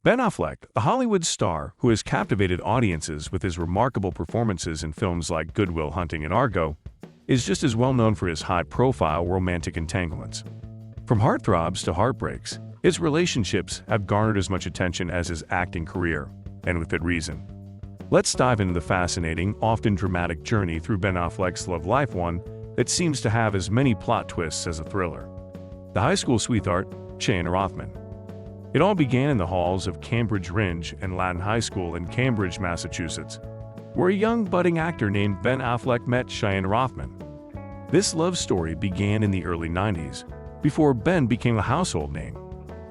Ben Affleck, a Hollywood star who has captivated audiences with his remarkable performances in films like Good Will Hunting and Argo, is just as well known for his high-profile romantic entanglements. From heartthrobs to heartbreaks, his relationships have garnered as much attention as his acting career, and with good reason. Let's dive into the fascinating, often dramatic journey through Ben Affleck's love life, one that seems to have as many plot twists as a thriller. The high school sweetheart, Cheyenne Rothman. It all began in the halls of Cambridge Ringe and Latin High School in Cambridge, Massachusetts, where a young budding actor named Ben Affleck met Cheyenne Rothman. This love story began in the early 90s, before Ben became a household name.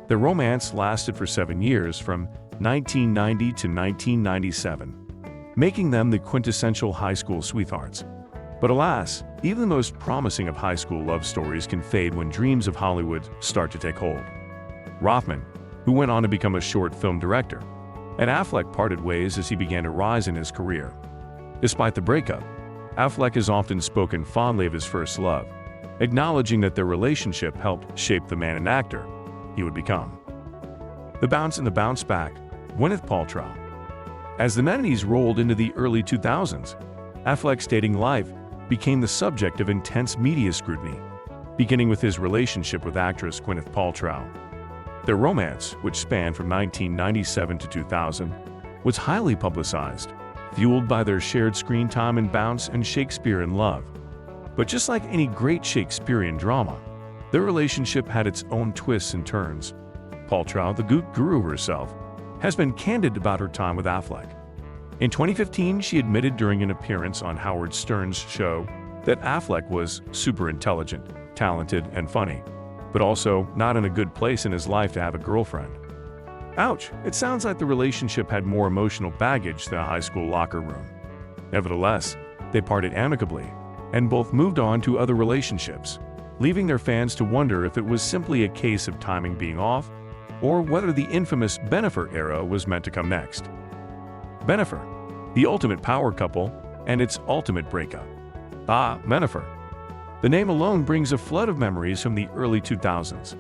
Their romance lasted for 7 years, from 1990 to 1997, making them the quintessential high school sweethearts. But alas, even the most promising of high school love stories can fade when dreams of Hollywood start to take hold. Rothman, who went on to become a short film director, and Affleck parted ways as he began to rise in his career. Despite the breakup, Affleck has often spoken fondly of his first love, acknowledging that their relationship helped shape the man and actor he would become. The bounce and the bounce back, Gwyneth Paltrow. As the 90s rolled into the early 2000s, Affleck's dating life became the subject of intense media scrutiny, beginning with his relationship with actress Gwyneth Paltrow. Their romance, which spanned from 1997 to 2000, was highly publicized, fueled by their shared screen time in Bounce and Shakespeare in Love. But just like any great Shakespearean drama, their relationship had its own twists and turns. Paltrow, the goot guru herself, has been candid about her time with Affleck. In 2015, she admitted during an appearance on Howard Stern's show that Affleck was super intelligent, talented, and funny, but also not in a good place in his life to have a girlfriend. Ouch, it sounds like the relationship had more emotional baggage than a high school locker room. Nevertheless, they parted amicably, and both moved on to other relationships, leaving their fans to wonder if it was simply a case of timing being off, or whether the infamous Bennifer era was meant to come next. Bennifer, the ultimate power couple, and its ultimate breakup. Ah, Bennifer. The name alone brings a flood of memories from the early 2000s.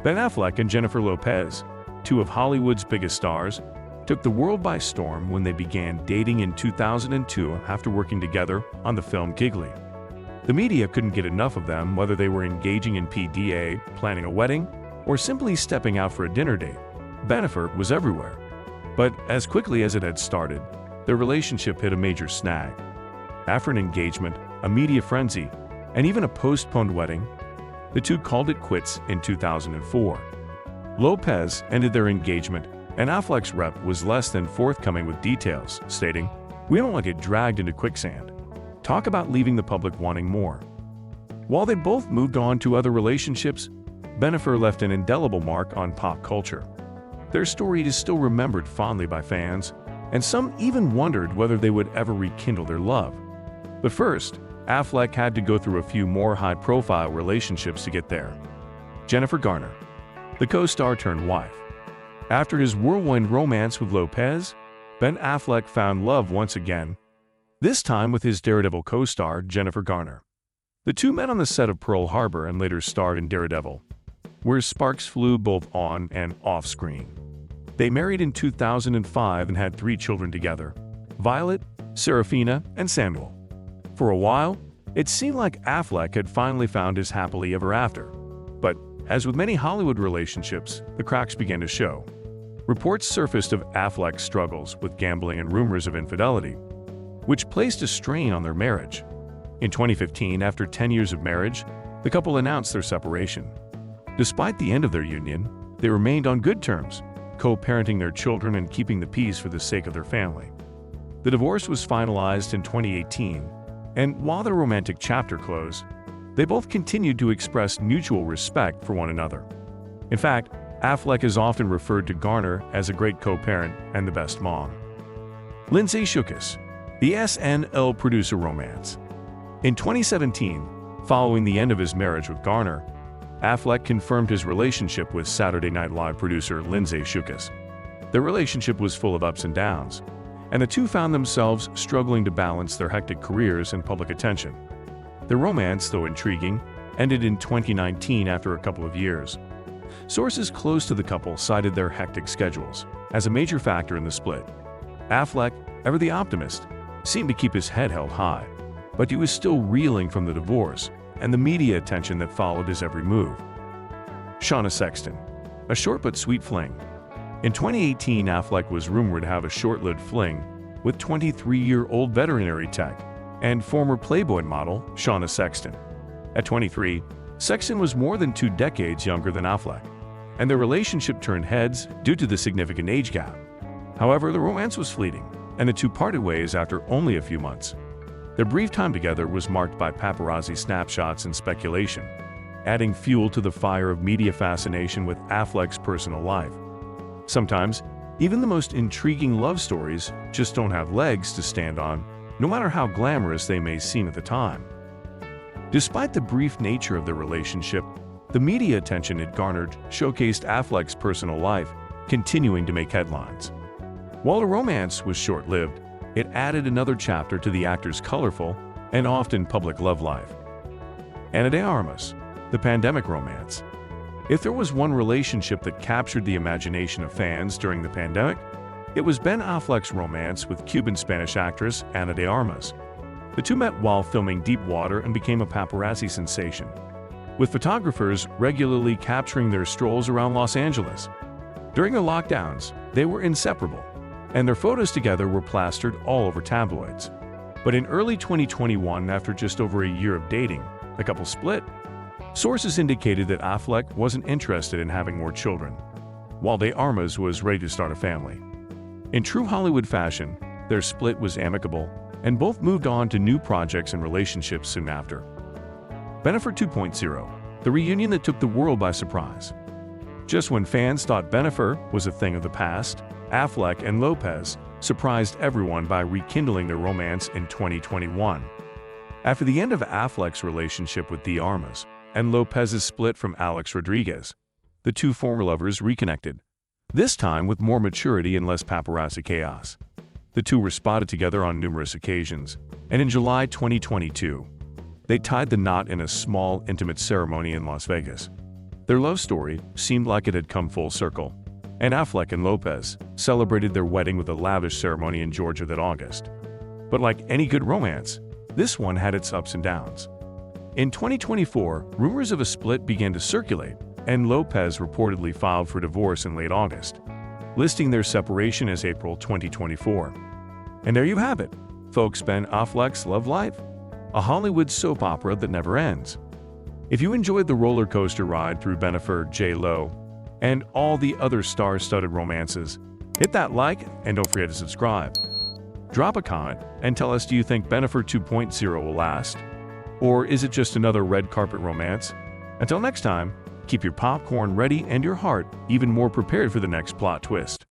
Ben Affleck and Jennifer Lopez, two of Hollywood's biggest stars, took the world by storm when they began dating in 2002 after working together on the film Giggly. The media couldn't get enough of them, whether they were engaging in PDA, planning a wedding, or simply stepping out for a dinner date. Bennifer was everywhere. But as quickly as it had started, their relationship hit a major snag. After an engagement, a media frenzy, and even a postponed wedding, the two called it quits in 2004. Lopez ended their engagement, and Affleck's rep was less than forthcoming with details, stating, "We don't want to get dragged into quicksand. Talk about leaving the public wanting more." While they both moved on to other relationships, Bennifer left an indelible mark on pop culture. Their story is still remembered fondly by fans, and some even wondered whether they would ever rekindle their love. But first, Affleck had to go through a few more high-profile relationships to get there. Jennifer Garner, the co-star turned wife. After his whirlwind romance with Lopez, Ben Affleck found love once again, this time with his Daredevil co-star Jennifer Garner. The two met on the set of Pearl Harbor and later starred in Daredevil, where sparks flew both on and off screen. They married in 2005 and had 3 children together: Violet, Serafina, and Samuel. For a while, it seemed like Affleck had finally found his happily ever after. But, as with many Hollywood relationships, the cracks began to show. Reports surfaced of Affleck's struggles with gambling and rumors of infidelity, which placed a strain on their marriage. In 2015, after 10 years of marriage, the couple announced their separation. Despite the end of their union, they remained on good terms, co-parenting their children and keeping the peace for the sake of their family. The divorce was finalized in 2018, and while their romantic chapter closed, they both continued to express mutual respect for one another. In fact, Affleck is often referred to Garner as a great co-parent and the best mom. Lindsay Shookus, the SNL producer romance. In 2017, following the end of his marriage with Garner, Affleck confirmed his relationship with Saturday Night Live producer Lindsay Shookus. Their relationship was full of ups and downs, and the two found themselves struggling to balance their hectic careers and public attention. Their romance, though intriguing, ended in 2019 after a couple of years. Sources close to the couple cited their hectic schedules, as a major factor in the split. Affleck, ever the optimist, seemed to keep his head held high, but he was still reeling from the divorce and the media attention that followed his every move. Shauna Sexton, a short but sweet fling. In 2018, Affleck was rumored to have a short-lived fling with 23-year-old veterinary tech and former Playboy model Shauna Sexton. At 23, Sexton was more than 2 decades younger than Affleck, and their relationship turned heads due to the significant age gap. However, the romance was fleeting, and the two parted ways after only a few months. Their brief time together was marked by paparazzi snapshots and speculation, adding fuel to the fire of media fascination with Affleck's personal life. Sometimes, even the most intriguing love stories just don't have legs to stand on, no matter how glamorous they may seem at the time. Despite the brief nature of their relationship, the media attention it garnered showcased Affleck's personal life continuing to make headlines. While the romance was short-lived, it added another chapter to the actor's colorful and often public love life. Ana de Armas, the pandemic romance. If there was one relationship that captured the imagination of fans during the pandemic, it was Ben Affleck's romance with Cuban-Spanish actress Ana de Armas. The two met while filming Deep Water and became a paparazzi sensation, with photographers regularly capturing their strolls around Los Angeles. During the lockdowns, they were inseparable, and their photos together were plastered all over tabloids. But in early 2021, after just over a year of dating, the couple split. Sources indicated that Affleck wasn't interested in having more children, while de Armas was ready to start a family. In true Hollywood fashion, their split was amicable, and both moved on to new projects and relationships soon after. Ben Affleck 2.0, the reunion that took the world by surprise. Just when fans thought Ben Affleck was a thing of the past, Affleck and Lopez surprised everyone by rekindling their romance in 2021. After the end of Affleck's relationship with de Armas and Lopez's split from Alex Rodriguez, the two former lovers reconnected, this time with more maturity and less paparazzi chaos. The two were spotted together on numerous occasions, and in July 2022, they tied the knot in a small, intimate ceremony in Las Vegas. Their love story seemed like it had come full circle, and Affleck and Lopez celebrated their wedding with a lavish ceremony in Georgia that August. But like any good romance, this one had its ups and downs. In 2024, rumors of a split began to circulate, and Lopez reportedly filed for divorce in late August, listing their separation as April 2024. And there you have it, folks. Ben Affleck's love life, a Hollywood soap opera that never ends. If you enjoyed the roller coaster ride through Ben Affleck, J.Lo, and all the other star-studded romances, hit that like and don't forget to subscribe. Drop a comment and tell us, do you think Ben Affleck 2.0 will last? Or is it just another red carpet romance? Until next time, keep your popcorn ready and your heart even more prepared for the next plot twist.